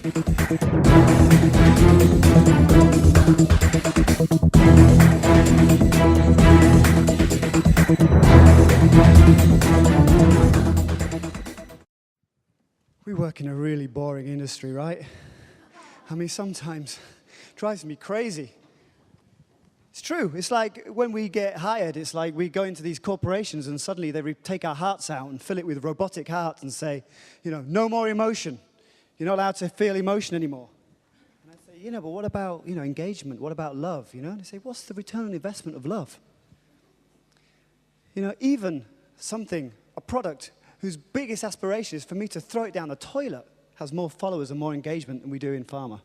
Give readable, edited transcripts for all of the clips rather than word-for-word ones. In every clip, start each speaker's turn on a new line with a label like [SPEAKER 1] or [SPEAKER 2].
[SPEAKER 1] We work in a really boring industry, right? I mean, sometimes it drives me crazy. It's true. It's like when we get hired, it's like we go into these corporations and suddenly they take our hearts out and fill it with robotic hearts and say, you know, no more emotion. You're not allowed to feel emotion anymore. And I say, you know, but what about, you know, engagement? What about love? You know, and they say, what's the return on investment of love? You know, even something, a product whose biggest aspiration is for me to throw it down the toilet has more followers and more engagement than we do in pharma.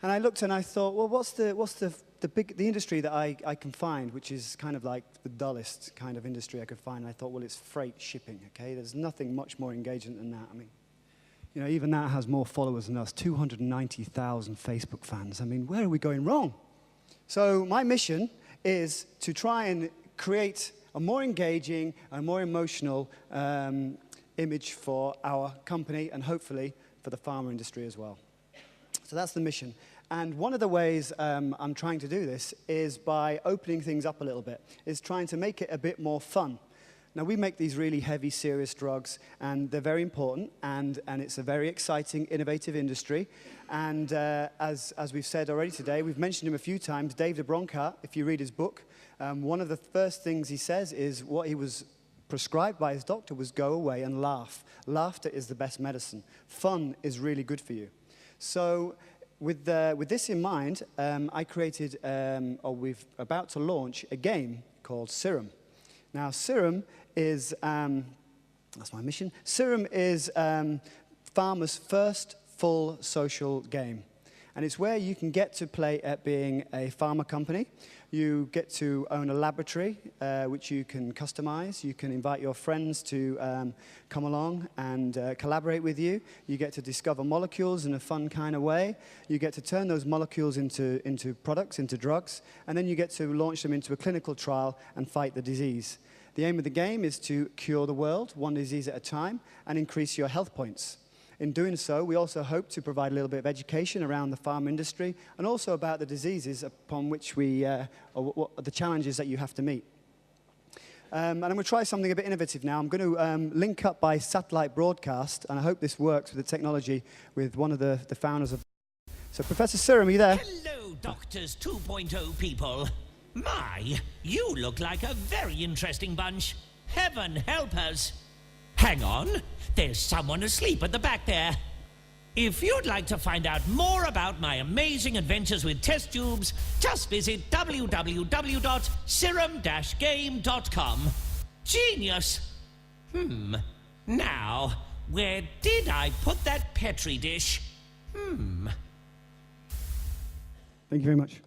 [SPEAKER 1] And I looked and I thought, well, what's the industry that I can find, which is kind of like the dullest kind of industry I could find? And I thought, well, it's freight shipping, okay? There's nothing much more engagement than that. I mean, you know, even that has more followers than us, 290,000 Facebook fans. I mean, where are we going wrong? So my mission is to try and create a more engaging and more emotional image for our company and hopefully for the pharma industry as well. So that's the mission. And one of the ways I'm trying to do this is by opening things up a little bit, is trying to make it a bit more fun. Now, we make these really heavy, serious drugs, and they're very important, and it's a very exciting, innovative industry. And as we've said already today, we've mentioned him a few times, Dave de Bronkart, if you read his book, one of the first things he says is what he was prescribed by his doctor was go away and laugh. Laughter is the best medicine. Fun is really good for you. So with this in mind, I created, or we're about to launch, a game called Syrum. Now, Syrum is, that's my mission, Syrum is Pharma's first full social game. And it's where you can get to play at being a pharma company. You get to own a laboratory, which you can customize. You can invite your friends to come along and collaborate with you. You get to discover molecules in a fun kind of way. You get to turn those molecules into products, into drugs, and then you get to launch them into a clinical trial and fight the disease. The aim of the game is to cure the world, one disease at a time, and increase your health points. In doing so, we also hope to provide a little bit of education around the pharma industry and also about the diseases upon which we, or the challenges that you have to meet. And I'm going to try something a bit innovative now. I'm going to link up by satellite broadcast, and I hope this works with the technology with one of the founders of. So, Professor Syrum, are you there?
[SPEAKER 2] Hello, Doctors 2.0 people. My, you look like a very interesting bunch. Heaven help us. Hang on, there's someone asleep at the back there. If you'd like to find out more about my amazing adventures with test tubes, just visit www.syrum-game.com. Genius! Now, where did I put that Petri dish?
[SPEAKER 1] Thank you very much.